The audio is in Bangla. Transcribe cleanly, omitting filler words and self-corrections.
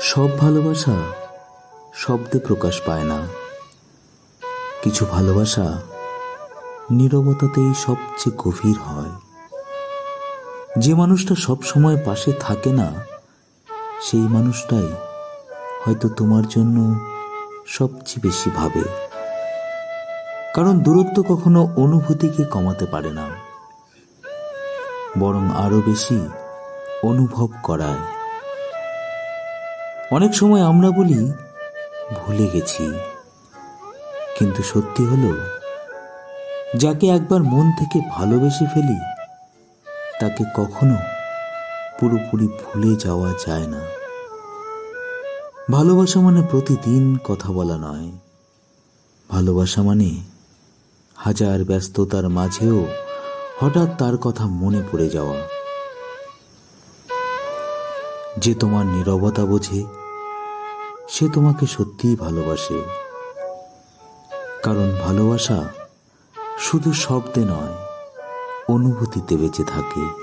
সব ভালোবাসা শব্দে প্রকাশ পায় না। কিছু ভালোবাসা নীরবতাতেই সবচেয়ে গভীর হয়। যে মানুষটা সব সময় পাশে থাকে না, সেই মানুষটাই হয়তো তোমার জন্য সবচেয়ে বেশি ভাবে। কারণ দূরত্ব কখনো অনুভূতিকে কমাতে পারে না, বরং আরো বেশি অনুভব করায়। অনেক সময় আমরা বলি ভুলে গেছি, কিন্তু সত্যি হলো যাকে একবার মন থেকে ভালোবেসে ফেলি তাকে কখনো পুরোপুরি ভুলে যাওয়া যায় না। ভালোবাসা মানে প্রতিদিন কথা বলা নয়। ভালোবাসা মানে হাজার ব্যস্ততার মাঝেও হঠাৎ তার কথা মনে পড়ে যাওয়া। যে তোমার নীরবতা বোঝে সে তোমাকে সত্যিই ভালোবাসে। কারণ ভালোবাসা শুধু শব্দে নয়, অনুভূতিতে বেঁচে থাকে।